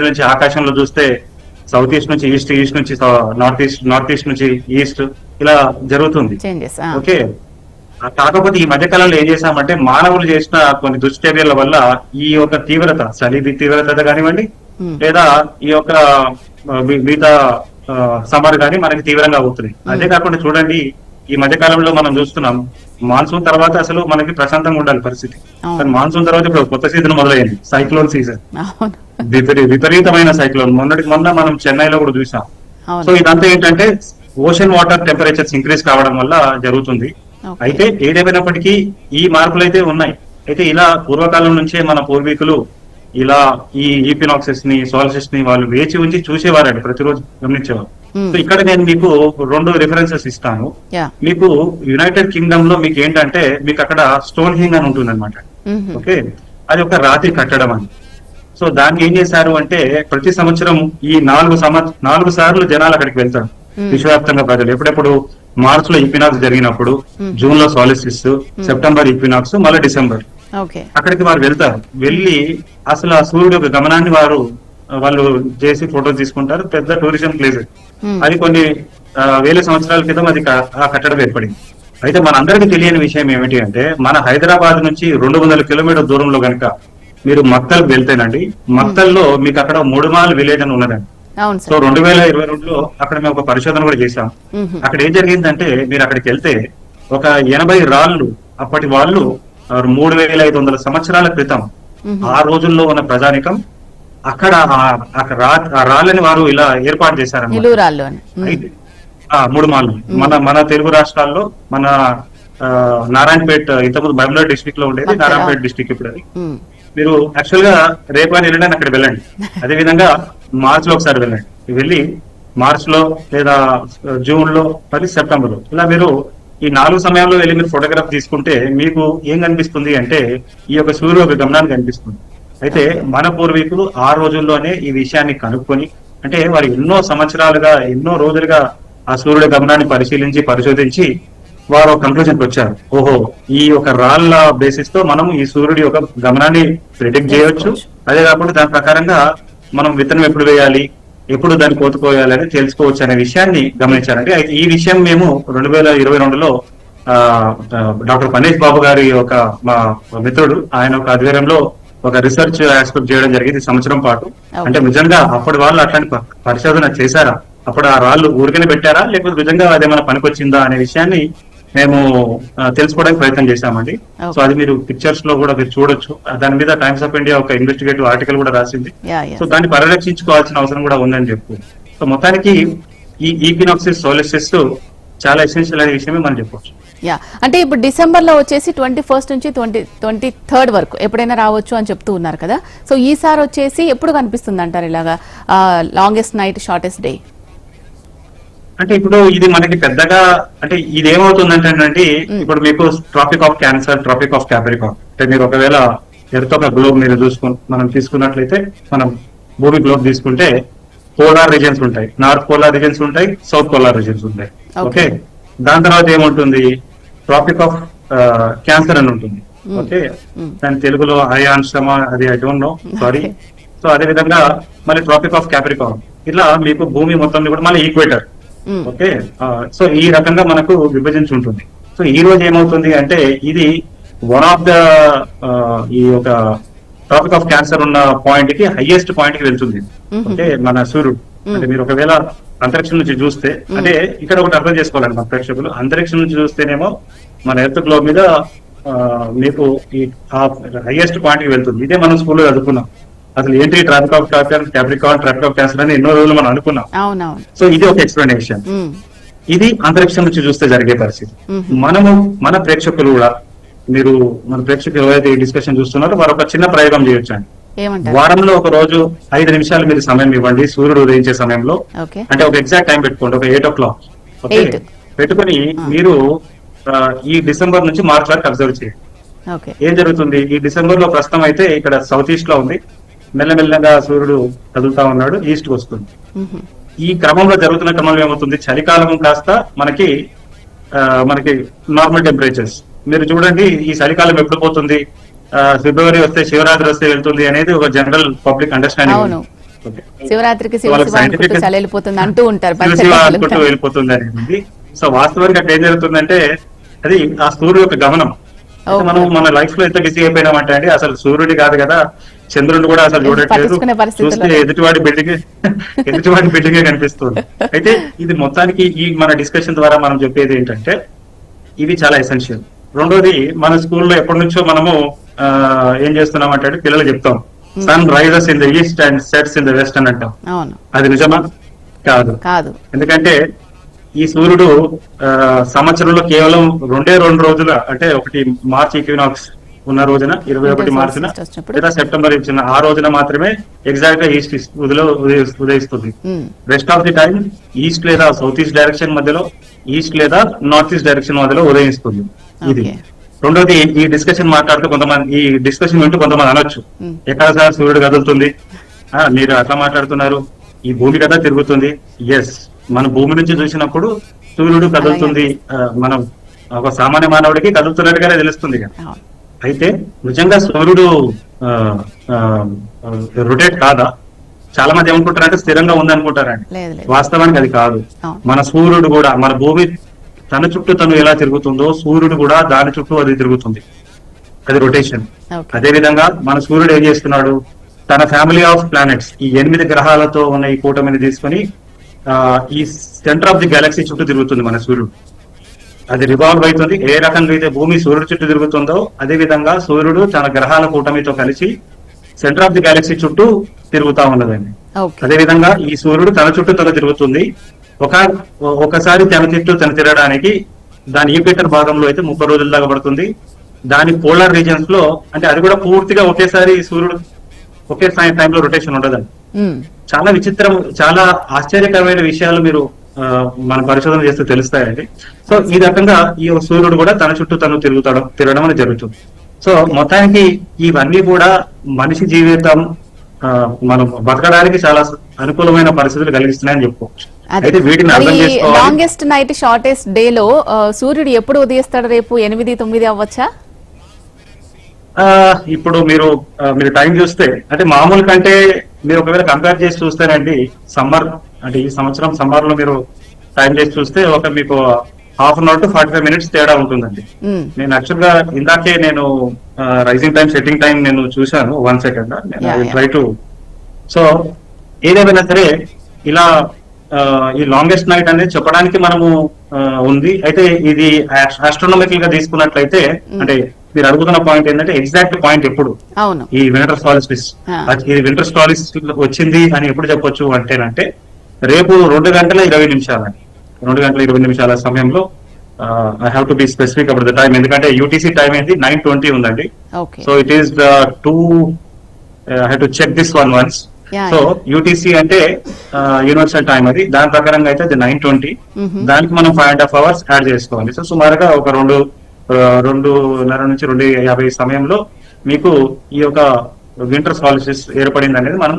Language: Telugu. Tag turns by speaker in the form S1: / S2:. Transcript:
S1: నుంచి ఆకాశంలో చూస్తే సౌత్ ఈస్ట్ నుంచి ఈస్ట్, ఈస్ట్ నుంచి నార్త్ ఈస్ట్ నుంచి ఈస్ట్, ఇలా జరుగుతుంది. ఓకే, కాకపోతే ఈ మధ్య కాలంలో ఏం చేశామంటే మానవులు చేసిన కొన్ని దుశ్చర్యల వల్ల ఈ యొక్క తీవ్రత, చలి తీవ్రత కానివ్వండి, లేదా ఈ యొక్క మిగతా సమ్మర్ కానీ మనకి తీవ్రంగా అవుతుంది. అదే కాకుండా చూడండి, ఈ మధ్య కాలంలో మనం చూస్తున్నాం మాన్సూన్ తర్వాత అసలు మనకి ప్రశాంతంగా ఉండాలి పరిస్థితి, కానీ మాన్సూన్ తర్వాత ఇప్పుడు కొత్త సీజన్ మొదలైంది, సైక్లోన్ సీజన్, విపరీతమైన సైక్లోన్. మొన్న మనం చెన్నైలో కూడా చూసాం. సో ఇదంతా ఏంటంటే ఓషన్ వాటర్ టెంపరేచర్స్ ఇంక్రీజ్ కావడం వల్ల జరుగుతుంది. అయితే ఏదేమైనప్పటికీ ఈ మార్పులు అయితే ఉన్నాయి. అయితే ఇలా పూర్వకాలం నుంచే మన పూర్వీకులు ఇలా ఈ ఈక్వినాక్సెస్ ని, సోల్స్టిస్ ని వాళ్ళు వేచి ఉంచి చూసేవారండి, ప్రతిరోజు గమనించేవారు. సో ఇక్కడ నేను మీకు 2 రిఫరెన్సెస్ ఇస్తాను. మీకు యునైటెడ్ కింగ్డమ్ లో మీకు ఏంటంటే మీకు అక్కడ స్టోన్ హింగ్ అని ఉంటుంది అనమాట. ఓకే, అది ఒక రాతి కట్టడం అని. సో దాన్ని ఏం చేశారు అంటే ప్రతి సంవత్సరం ఈ 4 సార్లు జనాలు అక్కడికి వెళ్తారు, విశ్వవ్యాప్తంగా ప్రజలు. ఎప్పుడెప్పుడు మార్చ్ లో ఈక్వినాక్స్ జరిగినప్పుడు, జూన్ లో సోలిస్టిస్, సెప్టెంబర్ ఈక్వినాక్స్, మళ్ళీ డిసెంబర్, అక్కడికి వారు వెళ్తారు. వెళ్ళి అసలు ఆ సూర్యుడు యొక్క గమనాన్ని వాళ్ళు చేసి ఫోటో తీసుకుంటారు. పెద్ద టూరిజం ప్లేస్ అది. కొన్ని వేల సంవత్సరాల క్రితం అది ఆ కట్టడం ఏర్పడింది. అయితే మనందరికీ తెలియని విషయం ఏమిటి అంటే మన హైదరాబాద్ నుంచి 200 కిలోమీటర్ దూరంలో కనుక మీరు మక్తల్ వెళ్తేనండి, మక్తల్లో మీకు అక్కడ 3 మాల్ విలేజ్ అని ఉన్నదండి. సో 2022లో అక్కడ మేము ఒక పరిశోధన కూడా చేశాం. అక్కడ ఏం జరిగిందంటే మీరు అక్కడికి వెళ్తే ఒక 80 రాళ్ళు, అప్పటి వాళ్ళు 3500 సంవత్సరాల క్రితం ఆ రోజుల్లో ఉన్న ప్రజానికం అక్కడ ఆ రాళ్ళని వారు ఇలా ఏర్పాటు చేశారన్నమాట. 3 మాళ్ళు మన తెలుగు రాష్ట్రాల్లో, మన నారాయణపేట ఇంతకుముందు మహబూబ్నగర్ డిస్ట్రిక్ట్ లో ఉండేది, నారాయణపేట డిస్ట్రిక్ట్ ఇప్పుడు అది. మీరు యాక్చువల్ గా రేపు అని వెళ్ళండి, అక్కడ వెళ్ళండి. అదే విధంగా మార్చ్ లో ఒకసారి వెళ్ళండి. వెళ్ళి మార్చ్ లో లేదా జూన్ లో, మరి సెప్టెంబర్ లో, ఇలా మీరు ఈ 4 సమయంలో వెళ్ళి మీరు ఫోటోగ్రాఫ్ తీసుకుంటే మీకు ఏం కనిపిస్తుంది అంటే ఈ యొక్క సూర్యుడు ఒక గమనాన్ని కనిపిస్తుంది. అయితే మన పూర్వీకులు ఆ రోజుల్లోనే ఈ విషయాన్ని కనుక్కొని, అంటే వారు ఎన్నో సంవత్సరాలుగా, ఎన్నో రోజులుగా ఆ సూర్యుడి గమనాన్ని పరిశోధించి వారు కంక్లూజన్కి వచ్చారు. ఓహో, ఈ ఒక రాళ్ల బేసిస్ తో మనం ఈ సూర్యుడి యొక్క గమనాన్ని ప్రిడిక్ట్ చేయొచ్చు. అదే కాకుండా దాని ప్రకారంగా మనం విత్తనం ఎప్పుడు వేయాలి, ఎప్పుడు దాన్ని కోతుకోవాలి అని తెలుసుకోవచ్చు అనే విషయాన్ని గమనించారంటే ఈ విషయం మేము 2022లో డాక్టర్ పనేష్ బాబు గారి ఒక మా మిత్రుడు, ఆయన ఒక ఆధ్వర్యంలో ఒక రీసెర్చ్ ఆస్పెక్ట్ చేయడం జరిగింది సంవత్సరం పాటు. అంటే నిజంగా అప్పటి వాళ్ళు అట్లాంటి పరిశోధన చేశారా, అప్పుడు ఆ రాళ్ళు ఊరికనే పెట్టారా, లేకపోతే నిజంగా అదేమైనా పనికొచ్చిందా అనే విషయాన్ని మేము తెలుసుకోవడానికి ప్రయత్నం చేశామండి. సో అది మీరు పిక్చర్స్ లో కూడా మీరు చూడొచ్చు. దాని మీద టైమ్స్ ఆఫ్ ఇండియా ఒక ఇన్వెస్టిగేటివ్ ఆర్టికల్ కూడా రాసింది. సో దాన్ని పరిరక్షించుకోవాల్సిన అవసరం కూడా ఉందని చెప్పు. సో మొత్తానికి ఈ ఈక్వినాక్సిస్, సోలిస్టిస్ చాలా ఎసెన్షియల్ అనే విషయమే మనం చెప్పవచ్చు.
S2: అంటే ఇప్పుడు డిసెంబర్ లో వచ్చేసి 21 నుంచి 23 వరకు ఎప్పుడైనా రావచ్చు అని చెప్తూ ఉన్నారు కదా. సో ఈసారి వచ్చేసి ఎప్పుడు కనిపిస్తుంది అంటారు ఇలాగా లాంగెస్ట్ నైట్, షార్టెస్ట్ డే?
S1: అంటే ఇప్పుడు ఇది మనకి పెద్దగా, అంటే ఇది ఏమవుతుందంటే ఇప్పుడు మీకు tropic of cancer, tropic of capricorn, అంటే మీరు ఒకవేళ ఎర్త్ ఒక గ్లోబ్ మీరు మనం తీసుకున్నట్లయితే, మనం భూమి గ్లోబ్ తీసుకుంటే పోలార్ రీజన్స్ ఉంటాయి, నార్త్ పోలార్ రీజన్స్ ఉంటాయి, సౌత్ పోలార్ రీజన్స్ ఉంటాయి. ఓకే, దాని తర్వాత ఏముంటుంది, ట్రాపిక్ ఆఫ్ క్యాన్సర్ అని ఉంటుంది. ఓకే, దాని తెలుగులో అయాంశమా అది I don't know, sorry. So అదే విధంగా మళ్ళీ ట్రాపిక్ ఆఫ్ క్యాప్రికాన్, ఇట్లా మీకు భూమి మొత్తం కూడా మళ్ళీ ఈక్వేటర్. ఓకే, సో ఈ రకంగా మనకు విభజించి ఉంటుంది. సో ఈ రోజు ఏమవుతుంది అంటే ఇది వన్ ఆఫ్ ద ఈ ఒక ట్రాపిక్ ఆఫ్ క్యాన్సర్ ఉన్న పాయింట్ కి హైయెస్ట్ పాయింట్ కి వెళ్తుంది. ఓకే, మన సూర్యుడు. అంటే మీరు ఒకవేళ అంతరిక్షం నుంచి చూస్తే, అంటే ఇక్కడ ఒకటి అర్థం చేసుకోవాలండి మన ప్రేక్షకులు, అంతరిక్షం నుంచి చూస్తేనేమో మన ఎర్త్ గ్లోబ్ మీద మీకు ఈ హైయెస్ట్ పాయింట్ కి వెళ్తుంది. ఇదే మనం స్కూల్లో చదువుకున్నాం. అసలు ఏంటి tropic of capricorn, tropic of cancer అని ఎన్నో రోజులు మనం అనుకున్నాం. సో ఇది ఒక ఎక్స్ప్లెనేషన్. ఇది అంతరిక్షం నుంచి చూస్తే జరిగే పరిస్థితి. మన ప్రేక్షకులు కూడా, మీరు మన ప్రేక్షకులు ఎవరైతే ఈ డిస్కషన్ చూస్తున్నారో వారు ఒక చిన్న ప్రయోగం చేయొచ్చండి. వారంలో ఒక రోజు 5 నిమిషాలు మీరు సమయం ఇవ్వండి సూర్యుడు ఉదయించే సమయంలో. అంటే ఒక ఎగ్జాక్ట్ టైం పెట్టుకోండి, ఒక 8 o'clock. ఓకే, పెట్టుకుని మీరు ఈ డిసెంబర్ నుంచి మార్చ్ వరకు అబ్జర్వ్ చేయండి. ఏం జరుగుతుంది. ఈ డిసెంబర్ లో ప్రస్తుతం అయితే ఇక్కడ సౌత్ ఈస్ట్ లో ఉంది, మెల్లమెల్లగా సూర్యుడు కదులుతా ఉన్నాడు, ఈస్ట్ కు వస్తుంది. ఈ క్రమంలో జరుగుతున్న క్రమంలో ఏమవుతుంది, చలికాలం కాస్త మనకి నార్మల్ టెంపరేచర్స్. మీరు చూడండి, ఈ చలికాలం ఎప్పుడు పోతుంది, ఫిబ్రవరి వస్తే శివరాత్రి వస్తే వెళ్తుంది అనేది ఒక జనరల్ పబ్లిక్ అండర్స్టాండింగ్.
S2: శివరాత్రికి శివ శివ అనుకుంటూ చలి వెళ్ళిపోతుంది అంటూ ఉంటారు
S1: అనుకుంటూ వెళ్ళిపోతుంది అనేది. సో వాస్తవానికి అక్కడ ఏం జరుగుతుందంటే అది ఆ సూర్యుడు యొక్క గమనం. మనం మన లైఫ్ లో ఎంత బిజీ అయిపోయినామంటే అండి, అసలు సూర్యుడి కాదు కదా చంద్రుడిని కూడా అసలు చూడట్లేదు, చూస్తే ఎదుటివాడి బిల్డింగే కనిపిస్తుంది. అయితే ఇది మొత్తానికి ఈ మన డిస్కషన్ ద్వారా మనం చెప్పేది ఏంటంటే ఇవి చాలా ఎసెన్షియల్. రెండోది, మన స్కూల్లో ఎప్పటి నుంచో మనము ఏం చేస్తున్నాం అంటే పిల్లలు చెప్తాం sun rises in the east and sets in the west అని అంటాం. అది నిజమా? కాదు. ఎందుకంటే ఈ సూర్యుడు సంవత్సరంలో కేవలం 2 రోజుల, అంటే ఒకటి మార్చ్ ఈక్వినాక్స్ ఉన్న రోజున 21 మార్చిన లేదా సెప్టెంబర్ ఇచ్చిన ఆ రోజున మాత్రమే ఎగ్జాక్ట్ గా ఈస్ట్ ఉదయిస్తుంది. Rest of the time east లేదా సౌత్ ఈస్ట్ డైరెక్షన్ మధ్యలో, ఈస్ట్ లేదా నార్త్ ఈస్ట్ డైరెక్షన్ మధ్యలో ఉదయిస్తుంది. ఇది రెండోది. ఈ డిస్కషన్ మాట్లాడుతూ కొంతమంది, ఈ డిస్కషన్ వింటూ కొంతమంది అనొచ్చు, ఎక్కడ సార్ సూర్యుడు కదులుతుంది, మీరు అట్లా మాట్లాడుతున్నారు, ఈ భూమి కదా తిరుగుతుంది. ఎస్, మన భూమి నుంచి చూసినప్పుడు సూర్యుడు కదులుతుంది, మనం ఒక సామాన్య మానవుడికి కదులుతున్నట్టుగానే తెలుస్తుంది కదా. అయితే నిజంగా సూర్యుడు రొటేట్ కాదా? చాలా మంది ఏమనుకుంటారంటే స్థిరంగా ఉందనుకుంటారండి. వాస్తవానికి అది కాదు. మన సూర్యుడు కూడా, మన భూమి తన చుట్టూ తను ఎలా తిరుగుతుందో సూర్యుడు కూడా దాని చుట్టూ అది తిరుగుతుంది, అది రొటేషన్. అదే విధంగా మన సూర్యుడు ఏం చేస్తున్నాడు, తన ఫ్యామిలీ ఆఫ్ ప్లానెట్స్, ఈ 8 గ్రహాలతో ఉన్న ఈ కూటమిని తీసుకొని ఈ సెంటర్ ఆఫ్ ది గెలాక్సీ చుట్టూ తిరుగుతుంది మన సూర్యుడు. అది రివాల్వ్ అవుతుంది. ఏ రకంగా అయితే భూమి సూర్యుడు చుట్టూ తిరుగుతుందో అదే విధంగా సూర్యుడు తన గ్రహాల కూటమితో కలిసి సెంటర్ ఆఫ్ ది గెలాక్సీ చుట్టూ తిరుగుతా ఉన్నదండి. అదే విధంగా ఈ సూర్యుడు తన చుట్టూ తన తిరుగుతుంది. ఒకసారి తన చుట్టూ తన తిరగడానికి దాని ఈక్వేటర్ భాగంలో అయితే 30 రోజుల దాకా పడుతుంది. దాని పోలార్ రీజన్స్ లో, అంటే అది కూడా పూర్తిగా ఒకేసారి సూర్యుడు ఒకే టైంలో రొటేషన్ ఉండదండి. చాలా విచిత్రం, చాలా ఆశ్చర్యకరమైన విషయాలు మీరు మన పరిశోధన చేస్తే తెలుస్తాయండి. సో ఈ రకంగా ఈ సూర్యుడు కూడా తన చుట్టూ తను తిరగడం అనేది జరుగుతుంది. సో మొత్తానికి ఇవన్నీ కూడా మనిషి జీవితం మనం బతకడానికి చాలా అనుకూలమైన పరిస్థితులు కలిగిస్తున్నాయని చెప్పుకోవచ్చు. అయితే వీటిని అర్థం చేసుకోవాలి.
S2: లాంగెస్ట్ నైట్ షార్టెస్ట్ డే లో సూర్యుడు ఎప్పుడు ఉదయిస్తాడు? రేపు 8, 9 అవ్వచ్చా?
S1: ఇప్పుడు మీరు టైం చూస్తే, అంటే మామూలు కంటే మీరు ఒకవేళ కంపేర్ చేసి చూస్తేనండి, సమ్మర్ అంటే ఈ సంవత్సరం సమ్మర్ లో మీరు టైం చేసి చూస్తే మీకు ½ అవర్ టు 45 మినిట్స్ తేడా ఉంటుందండి. నేను యాక్చువల్ గా ఇందాకే నేను రైజింగ్ టైం సెట్టింగ్ టైం నేను చూశాను 1 సెకండ్. Try to. సో ఏదేమైనా సరే ఇలా ఈ లాంగెస్ట్ నైట్ అనేది చెప్పడానికి మనము ఉంది. అయితే ఇది ఆస్ట్రోనామికల్ గా తీసుకున్నట్లయితే, అంటే మీరు అడుగుతున్న పాయింట్ ఏంటంటే ఎగ్జాక్ట్ పాయింట్ ఎప్పుడు ఈ వింటర్ సాలిస్టిస్, ఇది వింటర్ సాలిస్టిస్ వచ్చింది అని ఎప్పుడు చెప్పొచ్చు అంటేనంటే రేపు 2 గంటల 20 నిమిషాలండి. 2 గంటల 20 నిమిషాల సమయంలో I have to be specific about the time, ఎందుకంటే యూటీసీ టైం ఏంటి 9:20 ఉందండి. So it is I have to check this one once. So UTC అంటే యూనివర్సల్ టైం, అది దాని ప్రకారంగా అయితే అది 9:20. దానికి మనం 5.5 hours యాడ్ చేసుకోవాలి. సో సుమారుగా ఒక 2:30 నుంచి 2:50 సమయంలో మీకు ఈ యొక్క వింటర్ సాలిస్టిస్ ఏర్పడింది అనేది మనం